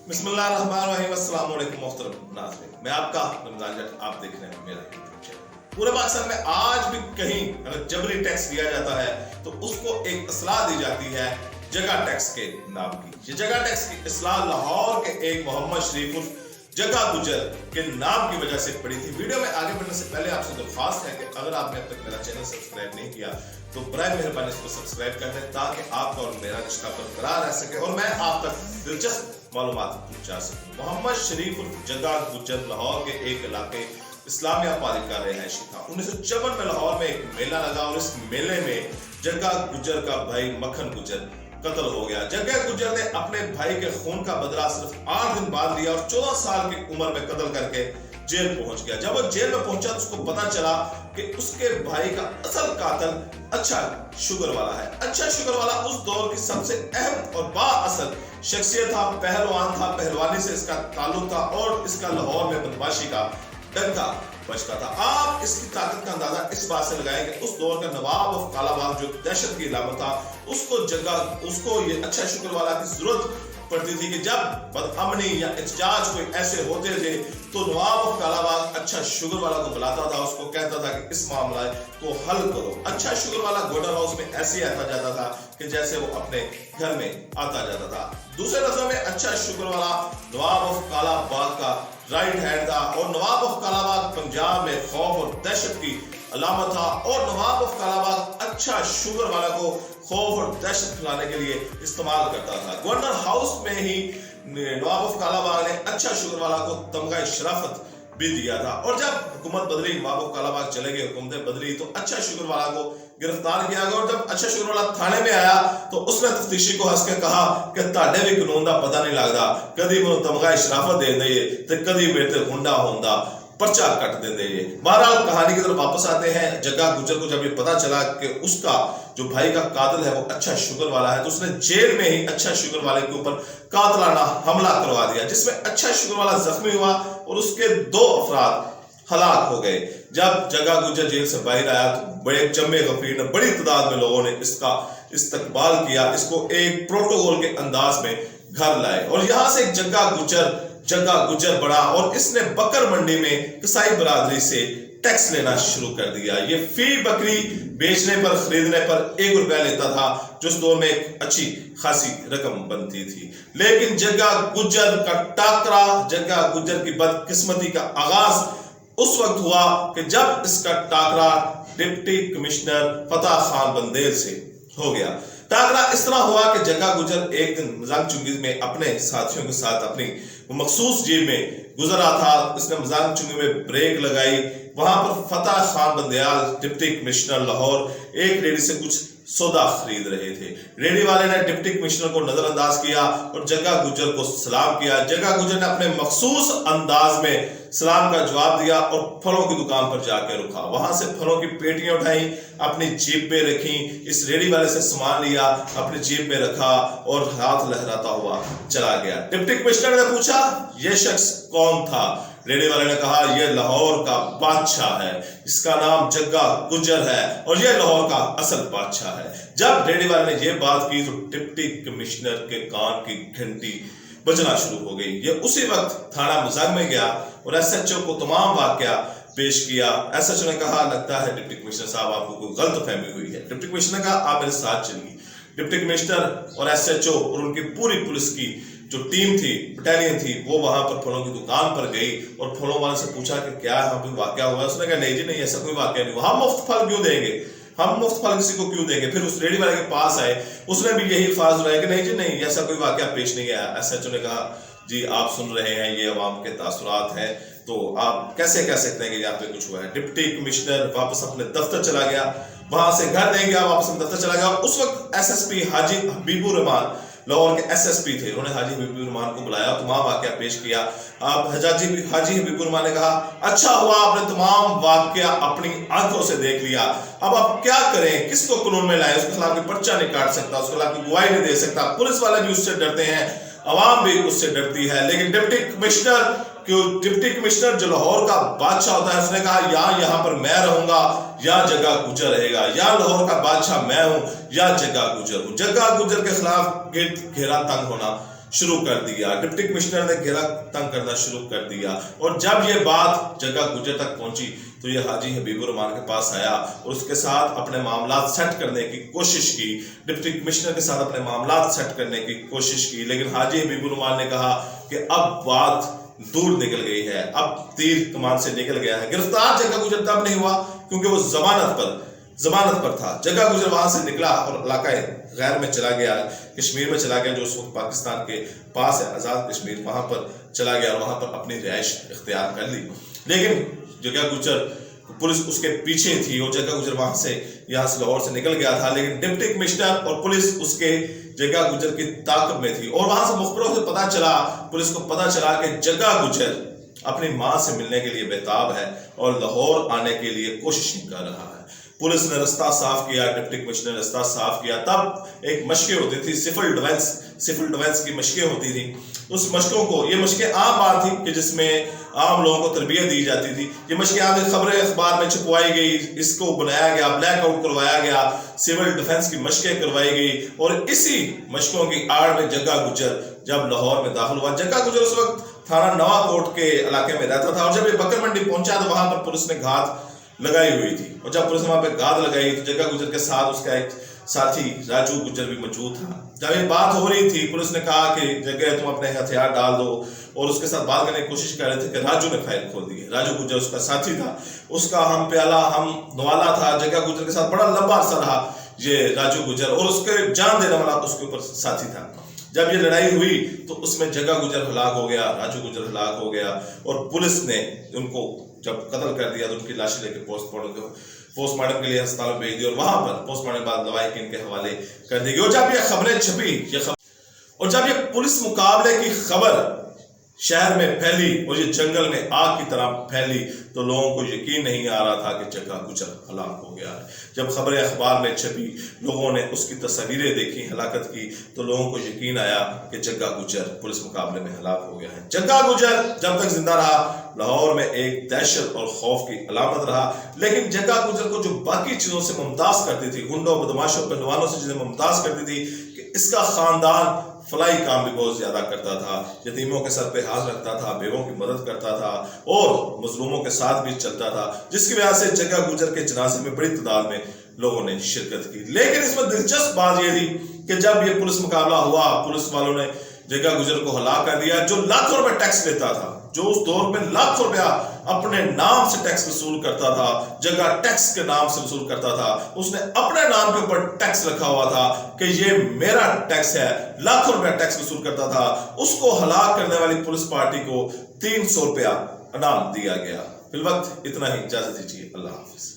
बिस्मिल्लाहिर्रहमानिर्रहीम। अस्सलाम वालेकुम मोहतरम नाज़रीन, मैं आपका रमजान जट, आप देख रहे हैं मेरा यूट्यूब चैनल। पूरे पाकिस्तान में आज भी कहीं अगर जबरी टैक्स लिया जाता है तो उसको एक असलाह दी जाती है जगह टैक्स के नाम की। ये जगह टैक्स की असलाह लाहौर के एक मोहम्मद शरीफ उर्फ जग्गा गुजर के नाम की वजह से पड़ी थी। वीडियो में आगे बढ़ने से पहले आपसे दरख्वास्त है कि अगर आपने अब तक मेरा चैनल सब्सक्राइब नहीं किया तो बराए मेहरबानी इसको सब्सक्राइब कर दें ताकि आपका और मेरा रिश्ता बरकरार रह सके और मैं आप तक दिलचस्प मालूमात पहुंचा सकूं। मोहम्मद शरीफ उर्फ जग्गा गुजर लाहौर के एक इलाके इस्लामिया पारी का रिहायशी था। 1954 में लाहौर में एक मेला लगा और इस मेले में जग्गा गुजर का भाई मक्खन गुजर कत्ल हो गया। जग्गा गुजर ने अपने भाई के खून का बदला सिर्फ 8 दिन बाद लिया और 14 साल की उम्र में कत्ल करके जेल पहुंच गया। जब वो जेल में पहुंचा तो उसको पता चला कि उसके भाई का असल कातिल अच्छा शुगर वाला है। अच्छा शुगर वाला उस दौर की सबसे अहम और बाअसर शख्सियत था, पहलवान था, पहलवानी से इसका ताल्लुक था और इसका लाहौर में बदमाशी का डंका बजता था। आप इसकी ताकत का अंदाजा इस बात से लगाएं कि उस दौर का नवाब ऑफ कालाबाग जो दहशत की इलामत था उसको ये अच्छा शुगर वाला की जरूरत पड़ती थी कि जब बदअमनी या एहतजाज कोई ऐसे होते थे तो नवाब ऑफ कालाबाग अच्छा शुगर वाला को बुलाता था, उसको कहता था कि इस मामला को हल करो। अच्छा शुगर वाला गोल्डन हाउस में ऐसे आता जाता था कि जैसे वो अपने घर में आता जाता था। दूसरे लफ्जों में अच्छा शुगर वाला नवाब ऑफ कालाबाग का राइट हैंड था और नवाब ऑफ कालाबाग पंजाब में खौफ और दहशत की अलामत था और नवाब ऑफ कालाबाग अच्छा शुगर वाला को खौफ और दहशत फैलाने के लिए इस्तेमाल करता था। गवर्नर हाउस में ही नवाब ऑफ कालाबाग ने अच्छा शुगर वाला को तमगा शराफत भी दिया था और जब हुकूमत बदली, नवाब ऑफ कालाबाग चले गए, हुकूमत बदली तो अच्छा शुगर वाला को गिरफ्तार किया गया और जब अच्छा शुगर वाला थाने में आया तो उसने तफ्तीशी को हंस के कहा कि ताडे भी कानून दा पता नहीं लगता, कदी वो तमगा शराफत दे दे ते कदी मेरे ते गुंडा होंदा पर्चा कट देते। बहरहाल कहानी की तरफ वापस आते हैं। जग्गा गुजर को जब ये पता चला कि उसका जो भाई का कातिल है वो अच्छा शुगर वाला है तो उसने जेल में ही अच्छा शुगर वाले के ऊपर कातिलाना हमला करवा दिया जिसमें अच्छा शुगर वाला जख्मी हुआ और उसके 2 अफराद हलाक हो गए। जब जग्गा गुजर जेल से बाहर आया तो बड़े जम्मे गफीर ने बड़ी तादाद में लोगों ने इसका इस्तकबाल किया, इसको एक प्रोटोकॉल के अंदाज में घर लाए और यहां से एक जग्गा गुजर बड़ा और इसने बकर मंडी में कसाई बरादरी से टैक्स लेना शुरू कर दिया। ये फी बकरी बेचने पर खरीदने पर 1 रुपया लेता था जो उस दौर में एक अच्छी खासी रकम बनती थी। लेकिन जग्गा गुजर का टाकरा, जग्गा गुजर की बदकिस्मती का आगाज उस वक्त हुआ कि जब इसका टाकरा डिप्टी कमिश्नर फतेह खान बंदेल से हो गया। टाकरा इस तरह हुआ कि जग्गा गुजर एक दिन मजाक चुंगी में अपने साथियों के साथ अपनी मखसूस जेब में गुजर रहा था। उसने मजाक चुंगी में ब्रेक लगाई। वहां पर फतेह खान बंदेल डिप्टी कमिश्नर लाहौर एक रेडी से कुछ सौदा खरीद रहे थे। रेडी वाले ने डिप्टी कमिश्नर को नजरअंदाज किया और जग्गा गुजर को सलाम किया। जग्गा गुजर ने अपने मखसूस अंदाज में सलाम का जवाब दिया और फलों की दुकान पर जाकर रुका। वहां से फलों की पेटियां उठाई, अपनी जेब में रखी, इस रेडी वाले से सामान लिया, अपनी जेब में रखा और हाथ लहराता हुआ चला गया। डिप्टी कमिश्नर ने पूछा ये शख्स कौन था? रेडी वाले ने कहा यह लाहौर का बादशाह है, इसका नाम जग्गा गुजर है और यह लाहौर का असल बादशाह है। जब रेडी वाले ने यह बात की तो डिप्टी कमिश्नर के कान की घंटी बजना शुरू हो गई। यह उसी वक्त थाना मुजाग में गया और एसएचओ को तमाम वाकया पेश किया। एसएचओ ने कहा लगता है डिप्टी कमिश्नर साहब आपको कोई गलतफहमी हुई है। डिप्टी कमिश्नर ने कहा आप मेरे साथ चलिए। डिप्टी कमिश्नर और एसएचओ और उनकी पूरी पुलिस की जो टीम थी, बटालियन थी, वो वहां पर फलों की दुकान पर गई और फलों वाले से पूछा कि क्या यहाँ पे वाकया हुआ है। उसने कहा नहीं जी नहीं, ऐसा कोई वाकया नहीं हुआ, हम मुफ्त फल क्यों देंगे, हम मुफ्त फल किसी को क्यों देंगे। फिर उस रेडी वाले के पास आए, उसने भी यही अल्फाज सुनाए कि नहीं जी नहीं, ऐसा कोई वाकया पेश नहीं आया। एसएचओ ने कहा जी आप सुन रहे हैं ये अवाम के तासुरात हैं तो आप कैसे कह सकते हैं कि यहाँ पे कुछ हुआ है। डिप्टी कमिश्नर वापस अपने दफ्तर चला गया, वहां से घर नहीं गया, वापस अपने दफ्तर चला गया। उस वक्त एसएसपी हाजी हबीबुर रहमान लाहौर के एसएसपी थे, उन्होंने हाजी हबीबुर रहमान को बुलाया, तमाम वाकया पेश किया। अब हाजी हबीबुर रहमान ने कहा अच्छा हुआ आपने तमाम वाकया अपनी आंखों से देख लिया, अब आप क्या करें, किसको कानून में लाए, उसके खिलाफ कोई पर्चा नहीं काट सकता, उसके खिलाफ कोई गवाही नहीं दे सकता, पुलिस वाले भी उससे डरते हैं, अवाम भी उससे डरती है। लेकिन डिप्टी कमिश्नर जो लाहौर का बादशाह होता है उसने कहा यहाँ पर मैं रहूंगा या जग्गा गुजर रहेगा, या लाहौर का बादशाह मैं हूं या जग्गा गुजर हूं। जग्गा गुजर के खिलाफ घेरा तंग होना شروع کر دیا. ڈپٹی کمشنر نے گھیرا تنگ کرنا شروع کر دیا. اور جب یہ بات جگہ گجر تک پہنچی تو یہ حاجی حبیب الرحمان کے پاس آیا اور اس کے ساتھ اپنے معاملات سیٹ کرنے کی کوشش کی. ڈپٹی کمشنر کے ساتھ اپنے معاملات سیٹ کرنے کی کوشش کی, لیکن حاجی حبیب الرحمان نے کہا کہ اب بات دور نکل گئی ہے, اب تیر کمان سے نکل گیا ہے. گرفتار جگہ گجر تب نہیں ہوا کیونکہ وہ ضمانت پر تھا. جگہ گجر وہاں سے نکلا اور علاقہ غیر میں چلا گیا, کشمیر میں چلا گیا, جو اس وقت پاکستان کے پاس ہے, آزاد کشمیر, وہاں پر چلا گیا اور وہاں پر اپنی رہائش اختیار کر لی. لیکن جگہ گجر پولیس اس کے پیچھے تھی اور جگہ گجر وہاں سے یہاں سے لاہور سے نکل گیا تھا, لیکن ڈپٹی کمشنر اور پولیس اس کے جگہ گجر کی تعاقب میں تھی. اور وہاں سے مخبروں سے پتا چلا, پولیس کو پتا چلا کہ جگہ گجر اپنی ماں سے ملنے کے لیے بےتاب ہے اور لاہور آنے کے لیے کوشش نہیں کر رہا ہے. پولیس نے رستہ صاف کیا, ڈپٹی کمشنر نے رستہ صاف کیا. تب ایک مشقیں ہوتی تھی, سول ڈیفنس کی مشقیں ہوتی تھی. اس مشقوں کو, یہ مشقیں عام بات تھی کہ جس میں عام لوگوں کو تربیت دی جاتی تھی. یہ مشقیں آج خبریں اخبار میں چھپوائی گئی, اس کو بنایا گیا, بلیک آؤٹ کروایا گیا, سول ڈیفنس کی مشقیں کروائی گئی. اور اسی مشقوں کی آڑ میں جگہ گجر جب لاہور میں داخل ہوا, جگہ گجر اس وقت تھانہ نواں کوٹ کے علاقے میں رہتا تھا, اور جب یہ بکر منڈی پہنچا تو وہاں پر پولیس نے گھات لگائی ہوئی تھی. اور جب پولیس نے وہاں پہ گھات لگائی تو جگہ گجر کے ساتھ اس کا ایک ساتھی راجو گجر بھی موجود تھا. جب یہ بات ہو رہی تھی, پولیس نے کہا کہ جگہ تم اپنے ہتھیار ڈال دو, اور اس کے ساتھ بات کرنے کی کوشش کر رہے تھے کہ راجو نے فائل کھول دی. راجو گجر اس کا ساتھی تھا, اس کا ہم پیالہ ہم نوالا تھا. جگہ گجر کے ساتھ بڑا لمبا عرصہ رہا یہ راجو گجر, اور اس کے جان دینے والا اس کے اوپر ساتھی تھا. جب یہ لڑائی ہوئی تو اس میں جگہ گجر ہلاک ہو گیا, راجو گجر ہلاک ہو گیا, اور پولیس نے ان کو جب قتل کر دیا تو ان کی لاشیں لے کے پوسٹ مارٹم کے لیے ہسپتال میں بھیج دی, اور وہاں پر پوسٹ مارٹم بعد دوائی کے ان کے حوالے کر دی گئی. اور جب یہ خبریں چھپی, اور جب یہ پولیس مقابلے کی خبر شہر میں پھیلی اور یہ جنگل میں آگ کی طرح پھیلی, تو لوگوں کو یقین نہیں آ رہا تھا کہ جگہ گجر ہلاک ہو گیا ہے. جب خبریں اخبار میں چھپی, لوگوں نے اس کی تصویریں دیکھی ہلاکت کی, تو لوگوں کو یقین آیا کہ جگہ گجر پولیس مقابلے میں ہلاک ہو گیا ہے. جگہ گجر جب تک زندہ رہا لاہور میں ایک دہشت اور خوف کی علامت رہا, لیکن جگہ گجر کو جو باقی چیزوں سے ممتاز کرتی تھی, گنڈوں, بدماشوں, پہلوانوں سے چیزیں ممتاز کرتی تھی کہ اس کا خاندان فلاحی کام بھی بہت زیادہ کرتا تھا, یتیموں کے سر پہ ہاتھ رکھتا تھا, بیووں کی مدد کرتا تھا, اور مظلوموں کے ساتھ بھی چلتا تھا, جس کی وجہ سے جگہ گجر کے جنازے میں بڑی تعداد میں لوگوں نے شرکت کی. لیکن اس میں دلچسپ بات یہ تھی کہ جب یہ پولیس مقابلہ ہوا, پولیس والوں نے جگہ گجر کو ہلاک کر دیا, جو لاکھوں روپے ٹیکس لیتا تھا, جو اس دور میں لاکھوں روپیہ اپنے نام سے ٹیکس وصول کرتا تھا, جگہ ٹیکس کے نام سے وصول کرتا تھا, اس نے اپنے نام کے اوپر ٹیکس رکھا ہوا تھا کہ یہ میرا ٹیکس ہے, لاکھوں روپیہ ٹیکس وصول کرتا تھا. اس کو ہلاک کرنے والی پولیس پارٹی کو 300 روپیہ انعام دیا گیا. فی الوقت اتنا ہی, اجازت دیجیے, اللہ حافظ.